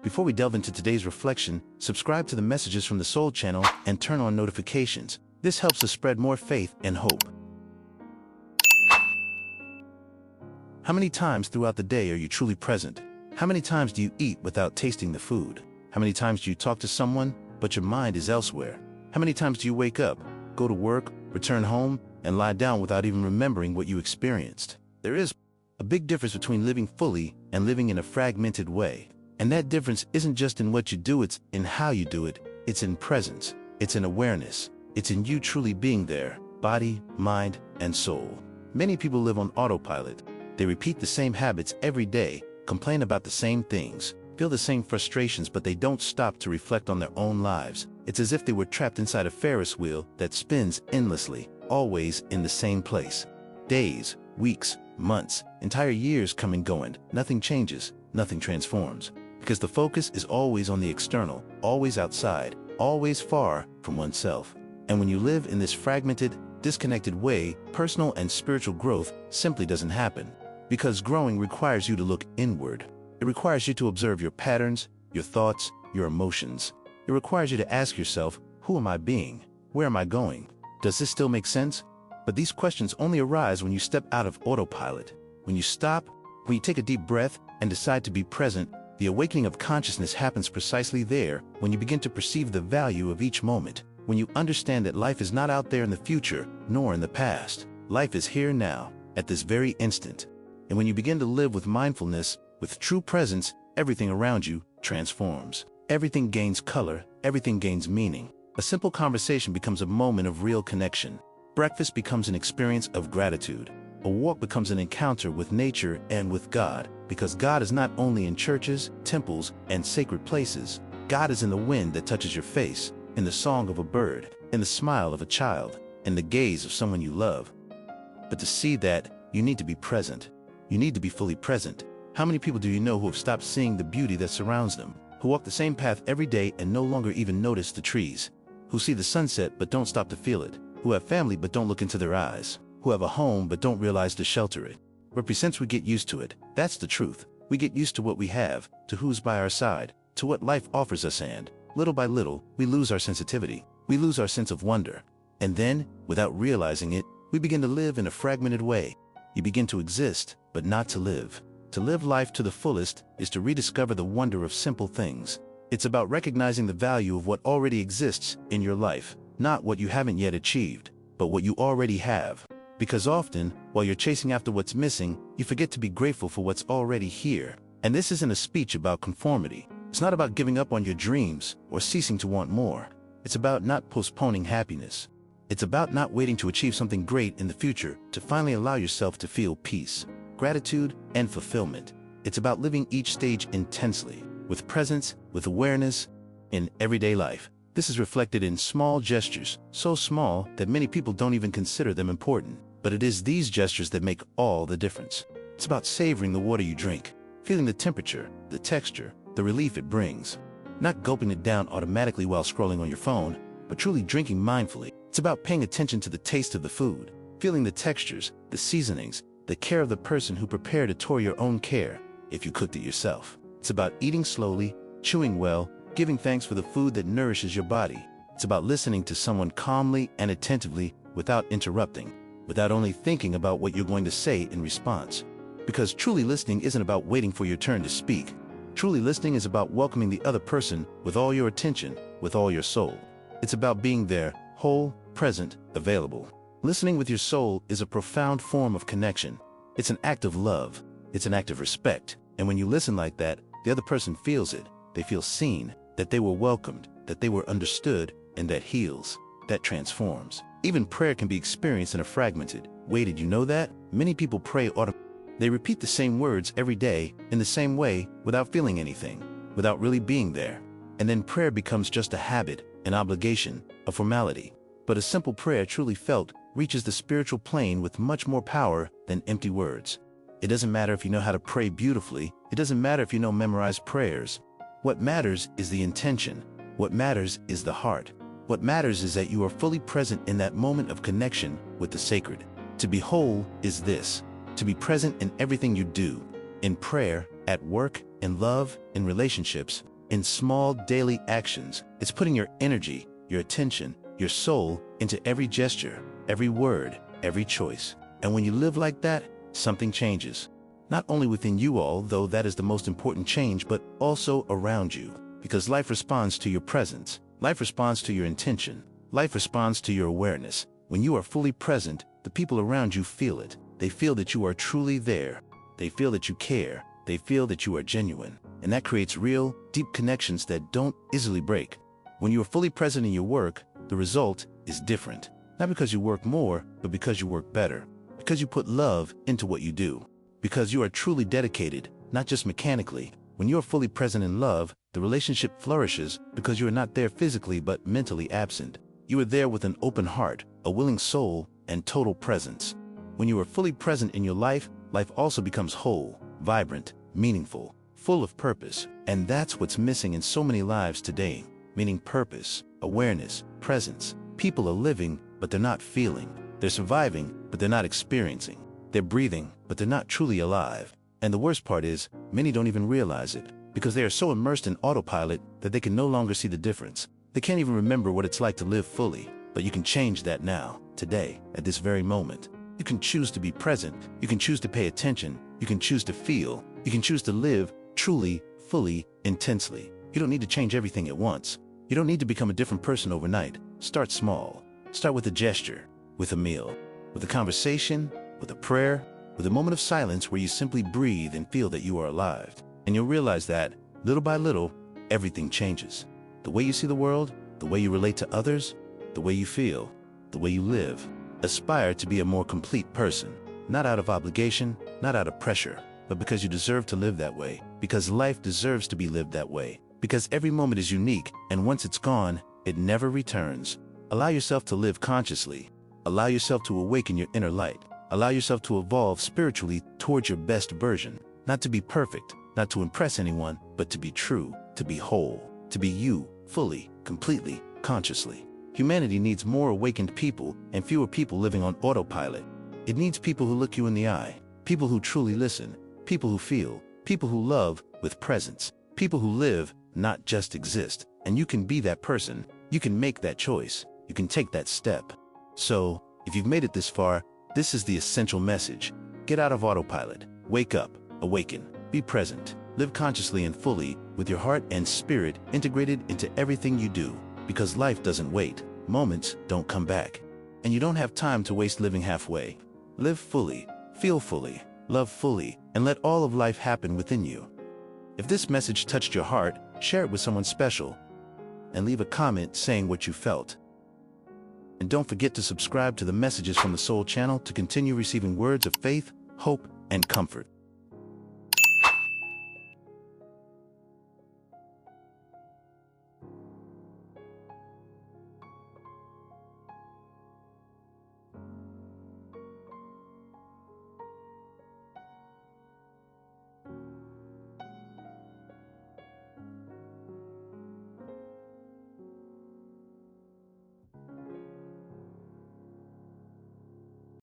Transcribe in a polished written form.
Before we delve into today's reflection, subscribe to the Messages from the Soul channel and turn on notifications. This helps us spread more faith and hope. How many times throughout the day are you truly present? How many times do you eat without tasting the food? How many times do you talk to someone, but your mind is elsewhere? How many times do you wake up, go to work, return home, and lie down without even remembering what you experienced? There is a big difference between living fully and living in a fragmented way. And that difference isn't just in what you do, it's in how you do it. It's in presence. It's in awareness. It's in you truly being there, body, mind, and soul. Many people live on autopilot. They repeat the same habits every day, complain about the same things, feel the same frustrations, but they don't stop to reflect on their own lives. It's as if they were trapped inside a Ferris wheel that spins endlessly, always in the same place. Days, weeks, months, entire years come and go, and nothing changes, nothing transforms. Because the focus is always on the external, always outside, always far from oneself. And when you live in this fragmented, disconnected way, personal and spiritual growth simply doesn't happen. Because growing requires you to look inward. It requires you to observe your patterns, your thoughts, your emotions. It requires you to ask yourself, who am I being? Where am I going? Does this still make sense? But these questions only arise when you step out of autopilot. When you stop, when you take a deep breath and decide to be present. The awakening of consciousness happens precisely there, when you begin to perceive the value of each moment, when you understand that life is not out there in the future, nor in the past. Life is here now, at this very instant. And when you begin to live with mindfulness, with true presence, everything around you transforms. Everything gains color, everything gains meaning. A simple conversation becomes a moment of real connection. Breakfast becomes an experience of gratitude. A walk becomes an encounter with nature and with God, because God is not only in churches, temples, and sacred places. God is in the wind that touches your face, in the song of a bird, in the smile of a child, in the gaze of someone you love. But to see that, you need to be present. You need to be fully present. How many people do you know who have stopped seeing the beauty that surrounds them? Who walk the same path every day and no longer even notice the trees? Who see the sunset but don't stop to feel it? Who have family but don't look into their eyes? Who have a home but don't realize to shelter it? Represents we get used to it. That's the truth. We get used to what we have, to who's by our side, to what life offers us, and little by little, we lose our sensitivity. We lose our sense of wonder. And then, without realizing it, we begin to live in a fragmented way. You begin to exist, but not to live. To live life to the fullest is to rediscover the wonder of simple things. It's about recognizing the value of what already exists in your life, not what you haven't yet achieved, but what you already have. Because often, while you're chasing after what's missing, you forget to be grateful for what's already here. And this isn't a speech about conformity. It's not about giving up on your dreams or ceasing to want more. It's about not postponing happiness. It's about not waiting to achieve something great in the future to finally allow yourself to feel peace, gratitude, and fulfillment. It's about living each stage intensely, with presence, with awareness, in everyday life. This is reflected in small gestures, so small that many people don't even consider them important. But it is these gestures that make all the difference. It's about savoring the water you drink, feeling the temperature, the texture, the relief it brings. Not gulping it down automatically while scrolling on your phone, but truly drinking mindfully. It's about paying attention to the taste of the food, feeling the textures, the seasonings, the care of the person who prepared it or your own care, if you cooked it yourself. It's about eating slowly, chewing well, giving thanks for the food that nourishes your body. It's about listening to someone calmly and attentively without interrupting, without only thinking about what you're going to say in response. Because truly listening isn't about waiting for your turn to speak. Truly listening is about welcoming the other person with all your attention, with all your soul. It's about being there, whole, present, available. Listening with your soul is a profound form of connection. It's an act of love. It's an act of respect. And when you listen like that, the other person feels it. They feel seen, that they were welcomed, that they were understood, and that heals, that transforms. Even prayer can be experienced in a fragmented way. Did you know that? Many people pray They repeat the same words every day, in the same way, without feeling anything, without really being there. And then prayer becomes just a habit, an obligation, a formality. But a simple prayer truly felt reaches the spiritual plane with much more power than empty words. It doesn't matter if you know how to pray beautifully. It doesn't matter if you know memorized prayers. What matters is the intention. What matters is the heart. What matters is that you are fully present in that moment of connection with the sacred. To be whole is this: to be present in everything you do, in prayer, at work, in love, in relationships, in small daily actions. It's putting your energy, your attention, your soul into every gesture, every word, every choice. And when you live like that, something changes. Not only within you all, though that is the most important change, but also around you. Because life responds to your presence. Life responds to your intention. Life responds to your awareness. When you are fully present, the people around you feel it. They feel that you are truly there. They feel that you care. They feel that you are genuine. And that creates real, deep connections that don't easily break. When you are fully present in your work, the result is different. Not because you work more, but because you work better. Because you put love into what you do. Because you are truly dedicated, not just mechanically. When you are fully present in love, the relationship flourishes because you are not there physically but mentally absent. You are there with an open heart, a willing soul, and total presence. When you are fully present in your life, life also becomes whole, vibrant, meaningful, full of purpose. And that's what's missing in so many lives today. Meaning purpose, awareness, presence. People are living, but they're not feeling. They're surviving, but they're not experiencing. They're breathing, but they're not truly alive. And the worst part is, many don't even realize it, because they are so immersed in autopilot that they can no longer see the difference. They can't even remember what it's like to live fully. But you can change that now, today, at this very moment. You can choose to be present. You can choose to pay attention. You can choose to feel. You can choose to live truly, fully, intensely. You don't need to change everything at once. You don't need to become a different person overnight. Start small. Start with a gesture, with a meal, with a conversation, with a prayer, with a moment of silence where you simply breathe and feel that you are alive. And you'll realize that, little by little, everything changes. The way you see the world, the way you relate to others, the way you feel, the way you live. Aspire to be a more complete person, not out of obligation, not out of pressure, but because you deserve to live that way, because life deserves to be lived that way, because every moment is unique, and once it's gone, it never returns. Allow yourself to live consciously. Allow yourself to awaken your inner light. Allow yourself to evolve spiritually towards your best version. Not to be perfect, not to impress anyone, but to be true, to be whole, to be you, fully, completely, consciously. Humanity needs more awakened people and fewer people living on autopilot. It needs people who look you in the eye, people who truly listen, people who feel, people who love with presence, people who live, not just exist. And you can be that person. You can make that choice. You can take that step. So, if you've made it this far, this is the essential message. Get out of autopilot. Wake up. Awaken. Be present. Live consciously and fully, with your heart and spirit integrated into everything you do. Because life doesn't wait. Moments don't come back. And you don't have time to waste living halfway. Live fully. Feel fully. Love fully. And let all of life happen within you. If this message touched your heart, share it with someone special. And leave a comment saying what you felt. And don't forget to subscribe to the Messages from the Soul channel to continue receiving words of faith, hope, and comfort.